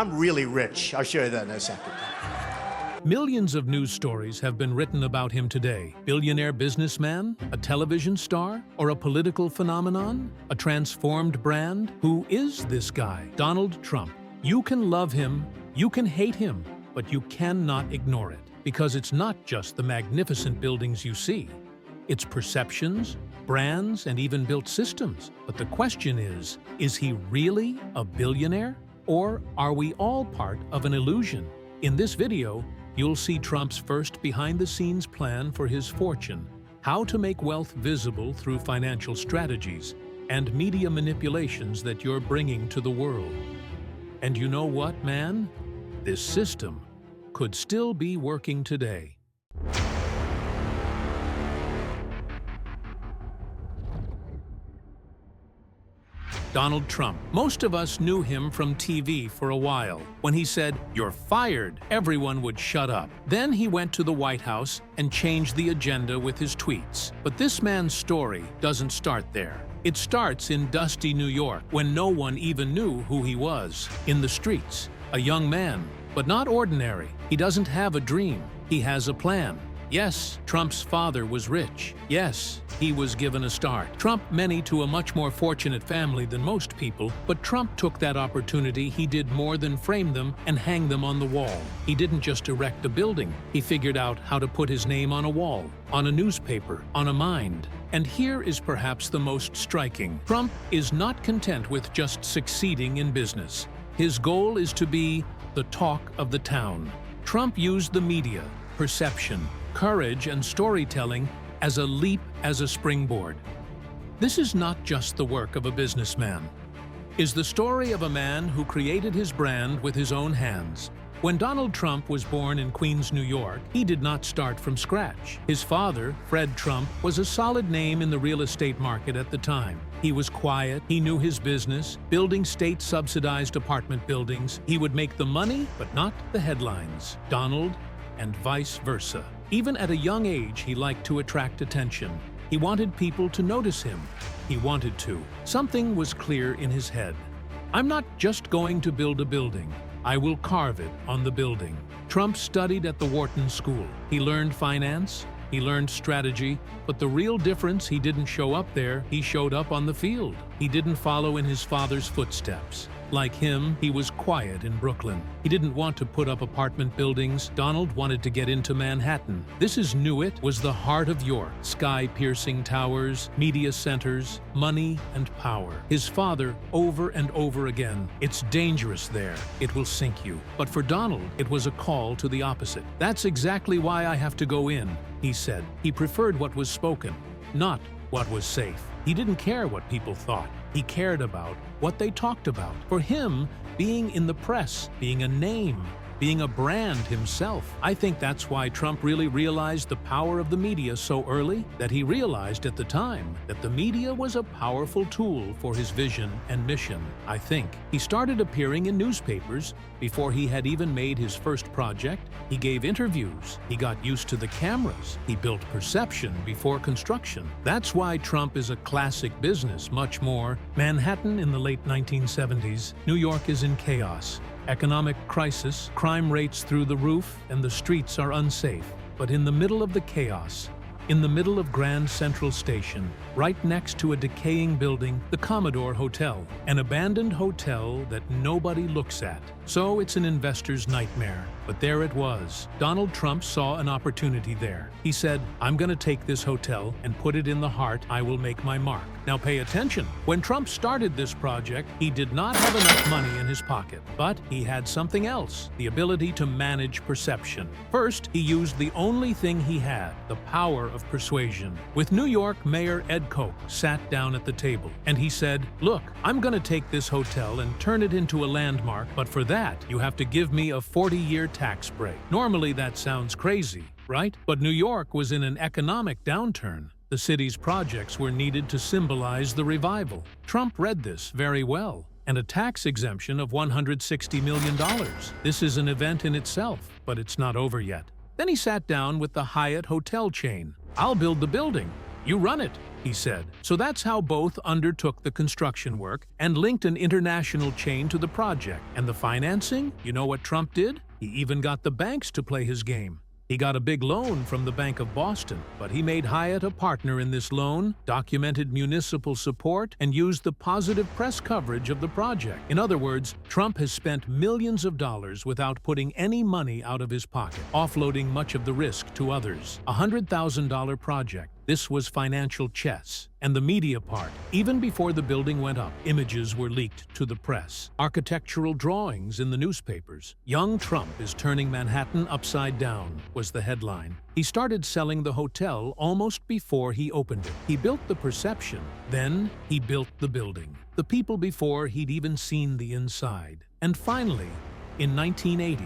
I'm really rich. I'll show you that in a second. Millions of news stories have been written about him today. Billionaire businessman, a television star, or a political phenomenon? A transformed brand? Who is this guy? Donald Trump. You can love him, you can hate him, but you cannot ignore it. Because it's not just the magnificent buildings you see. It's perceptions, brands, and even built systems. But the question is he really a billionaire? Or are we all part of an illusion? In this video, you'll see Trump's first behind-the-scenes plan for his fortune, how to make wealth visible through financial strategies and media manipulations that you're bringing to the world. And you know what, man? This system could still be working today. Donald Trump. Most of us knew him from TV for a while. When he said, "You're fired," everyone would shut up. Then he went to the White House and changed the agenda with his tweets. But this man's story doesn't start there. It starts in dusty New York, when no one even knew who he was. In the streets, a young man, but not ordinary. He doesn't have a dream. He has a plan. Yes, Trump's father was rich. Yes, he was given a start. Trump many to a much more fortunate family than most people, but Trump took that opportunity. He did more than frame them and hang them on the wall. He didn't just erect a building. He figured out how to put his name on a wall, on a newspaper, on a mind. And here is perhaps the most striking. Trump is not content with just succeeding in business. His goal is to be the talk of the town. Trump used the media, perception, courage, and storytelling as a leap, as a springboard. This is not just the work of a businessman. It's the story of a man who created his brand with his own hands. When Donald Trump was born in Queens, New York, he did not start from scratch. His father, Fred Trump, was a solid name in the real estate market at the time. He was quiet, he knew his business, building state-subsidized apartment buildings. He would make the money, but not the headlines. Donald, and vice versa. Even at a young age, he liked to attract attention. He wanted people to notice him. He wanted to. Something was clear in his head. I'm not just going to build a building. I will carve it on the building. Trump studied at the Wharton School. He learned finance. He learned strategy. But the real difference, he didn't show up there. He showed up on the field. He didn't follow in his father's footsteps. Like him, he was quiet in Brooklyn. He didn't want to put up apartment buildings. Donald wanted to get into Manhattan. This is Newitt, was the heart of York. Sky-piercing towers, media centers, money and power. His father, over and over again, "It's dangerous there. It will sink you." But for Donald, it was a call to the opposite. "That's exactly why I have to go in," he said. He preferred what was spoken, not what was safe. He didn't care what people thought. He cared about what they talked about. For him, being in the press, being a name, being a brand himself. I think that's why Trump really realized the power of the media so early, that he realized at the time that the media was a powerful tool for his vision and mission. I think he started appearing in newspapers before he had even made his first project. He gave interviews. He got used to the cameras. He built perception before construction. That's why Trump is a classic business, much more. Manhattan in the late 1970s. New York is in chaos. Economic crisis, crime rates through the roof, and the streets are unsafe. But in the middle of the chaos, in the middle of Grand Central Station, right next to a decaying building, the Commodore Hotel, an abandoned hotel that nobody looks at. So it's an investor's nightmare. But there it was. Donald Trump saw an opportunity there. He said, "I'm going to take this hotel and put it in the heart. I will make my mark." Now pay attention. When Trump started this project, he did not have enough money in his pocket. But he had something else, the ability to manage perception. First, he used the only thing he had, the power of persuasion. With New York Mayor Ed Koch sat down at the table, and he said, "Look, I'm going to take this hotel and turn it into a landmark, but for that, you have to give me a 40-year tax break." Normally that sounds crazy, right? But New York was in an economic downturn. The city's projects were needed to symbolize the revival. Trump read this very well. And a tax exemption of $160 million. This is an event in itself, but it's not over yet. Then he sat down with the Hyatt hotel chain. "I'll build the building. You run it. he said. So that's how both undertook the construction work and linked an international chain to the project. And the financing? You know what Trump did? He even got the banks to play his game. He got a big loan from the Bank of Boston, but he made Hyatt a partner in this loan, documented municipal support, and used the positive press coverage of the project. In other words, Trump has spent millions of dollars without putting any money out of his pocket, offloading much of the risk to others. A $100,000 project. This was financial chess. And the media part. Even before the building went up, images were leaked to the press. Architectural drawings in the newspapers. Young Trump is turning Manhattan upside down, was the headline. He started selling the hotel almost before he opened it. He built the perception, then he built the building. The people before he'd even seen the inside. And finally, in 1980,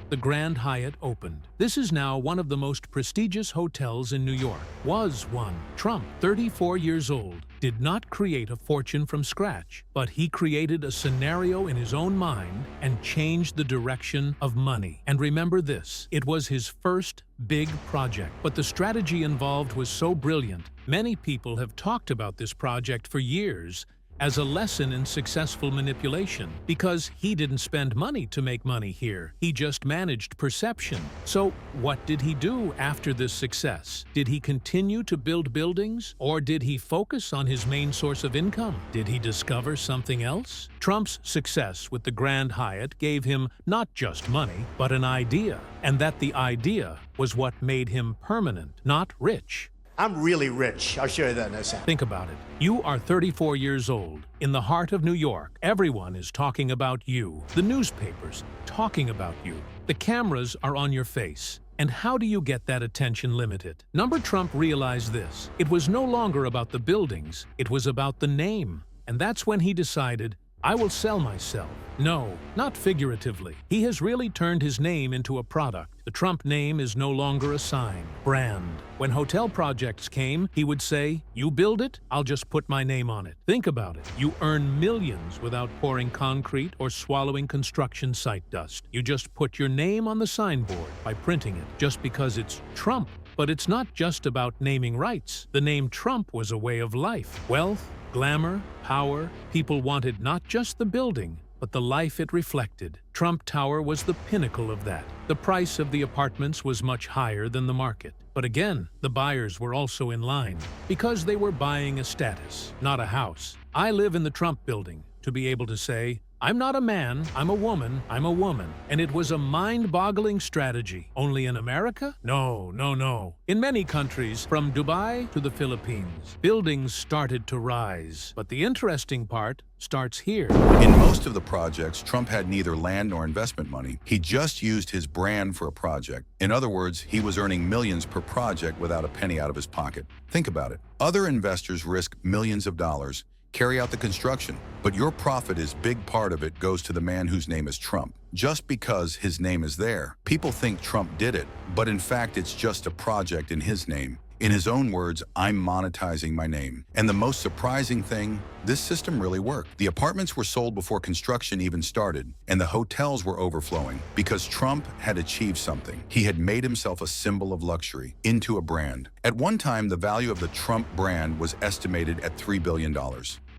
the Grand Hyatt opened. This is now one of the most prestigious hotels in New York. Was one. Trump, 34 years old, did not create a fortune from scratch, but he created a scenario in his own mind and changed the direction of money. And remember this, it was his first big project, but the strategy involved was so brilliant. Many people have talked about this project for years as a lesson in successful manipulation, because he didn't spend money to make money here. He just managed perception. So what did he do after this success? Did he continue to build buildings, or did he focus on his main source of income? Did he discover something else? Trump's success with the Grand Hyatt gave him not just money, but an idea, and that the idea was what made him permanent, not rich. I'm really rich. I'll show you that in a second. Think about it. You are 34 years old. In the heart of New York, everyone is talking about you. The newspapers talking about you. The cameras are on your face. And how do you get that attention limited? Trump realized this. It was no longer about the buildings. It was about the name. And that's when he decided, I will sell myself. No, not figuratively. He has really turned his name into a product. The Trump name is no longer a sign, brand. When hotel projects came, he would say, you build it, I'll just put my name on it. Think about it. You earn millions without pouring concrete or swallowing construction site dust. You just put your name on the signboard by printing it, just because it's Trump. But it's not just about naming rights. The name Trump was a way of life. Wealth, glamour, power. People wanted not just the building, but the life it reflected. Trump Tower was the pinnacle of that. The price of the apartments was much higher than the market. But again, the buyers were also in line, because they were buying a status, not a house. I live in the Trump building to be able to say, I'm not a man, I'm a woman, I'm a woman. And it was a mind-boggling strategy. Only in America? No, no, no. In many countries, from Dubai to the Philippines, buildings started to rise. But the interesting part starts here. In most of the projects, Trump had neither land nor investment money. He just used his brand for a project. In other words, he was earning millions per project without a penny out of his pocket. Think about it. Other investors risk millions of dollars, carry out the construction, but your profit is big part of it goes to the man whose name is Trump. Just because his name is there, people think Trump did it, but in fact it's just a project in his name. In his own words, I'm monetizing my name. And the most surprising thing, this system really worked. The apartments were sold before construction even started, and the hotels were overflowing because Trump had achieved something. He had made himself a symbol of luxury, into a brand. At one time, the value of the Trump brand was estimated at $3 billion.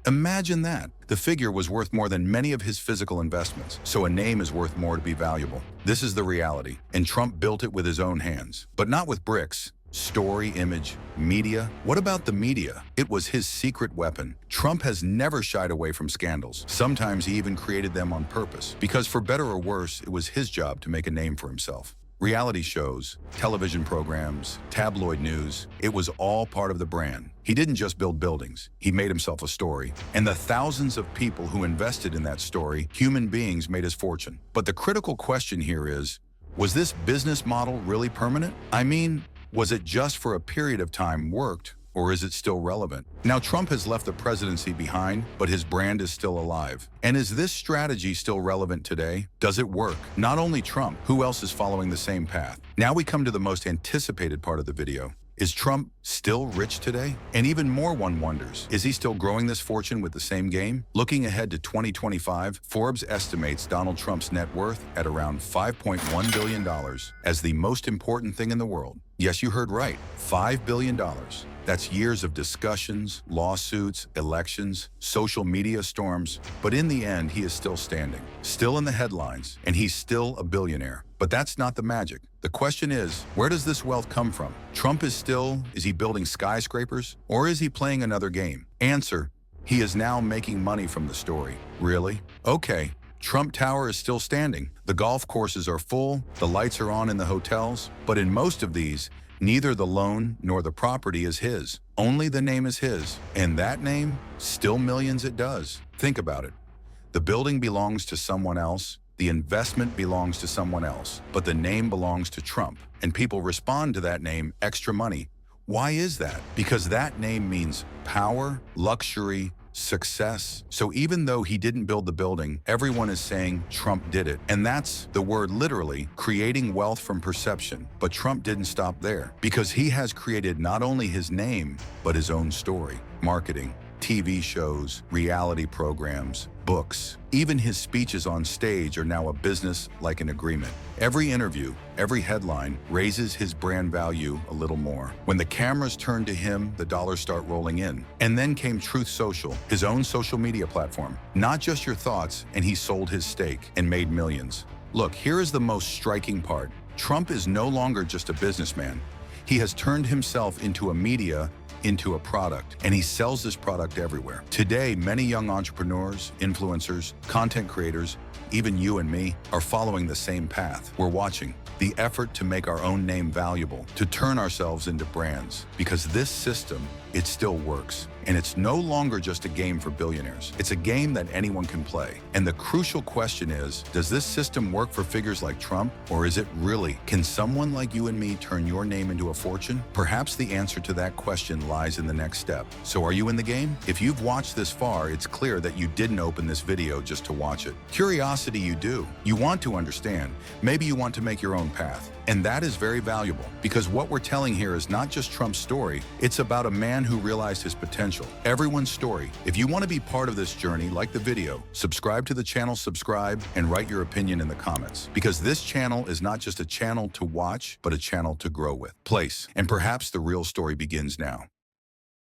Imagine that. The figure was worth more than many of his physical investments, so a name is worth more to be valuable. This is the reality, and Trump built it with his own hands. But not with bricks. Story, image, media. What about the media? It was his secret weapon. Trump has never shied away from scandals. Sometimes he even created them on purpose, because for better or worse, it was his job to make a name for himself. Reality shows, television programs, tabloid news, it was all part of the brand. He didn't just build buildings, he made himself a story. And the thousands of people who invested in that story, human beings, made his fortune. But the critical question here is, was this business model really permanent? I mean, was it just for a period of time worked, or is it still relevant? Now, Trump has left the presidency behind, but his brand is still alive. And is this strategy still relevant today? Does it work? Not only Trump, who else is following the same path? Now we come to the most anticipated part of the video. Is Trump still rich today? And even more, one wonders, is he still growing this fortune with the same game? Looking ahead to 2025, Forbes estimates Donald Trump's net worth at around $5.1 billion as the most important thing in the world. Yes, you heard right, $5 billion. That's years of discussions, lawsuits, elections, social media storms. But in the end, he is still standing, still in the headlines, and he's still a billionaire. But that's not the magic. The question is, where does this wealth come from? Trump is he building skyscrapers? Or is he playing another game? Answer, he is now making money from the story. Really? Okay. Trump Tower is still standing. The golf courses are full, the lights are on in the hotels, but in most of these, neither the loan nor the property is his. Only the name is his, and that name, still millions it does. Think about it. The building belongs to someone else, the investment belongs to someone else, but the name belongs to Trump, and people respond to that name extra money. Why is that? Because that name means power, luxury, success. So even though he didn't build the building, everyone is saying Trump did it. And that's the word literally, creating wealth from perception. But Trump didn't stop there, because he has created not only his name, but his own story, marketing, TV shows, reality programs, books. Even his speeches on stage are now a business like an agreement. Every interview, every headline raises his brand value a little more. When the cameras turn to him, the dollars start rolling in. And then came Truth Social, his own social media platform. Not just your thoughts, and he sold his stake and made millions. Look, here is the most striking part. Trump is no longer just a businessman. He has turned himself into a product, and he sells this product everywhere. Today, many young entrepreneurs, influencers, content creators, even you and me, are following the same path. We're watching the effort to make our own name valuable, to turn ourselves into brands, because this system, it still works. And it's no longer just a game for billionaires. It's a game that anyone can play. And the crucial question is, does this system work for figures like Trump, or is it really? Can someone like you and me turn your name into a fortune? Perhaps the answer to that question lies in the next step. So are you in the game? If you've watched this far, it's clear that you didn't open this video just to watch it. Curiosity you do. You want to understand. Maybe you want to make your own path. And that is very valuable, because what we're telling here is not just Trump's story, it's about a man who realized his potential. Everyone's story. If you want to be part of this journey, like the video, subscribe to the channel, and write your opinion in the comments. Because this channel is not just a channel to watch, but a channel to grow with. And perhaps the real story begins now.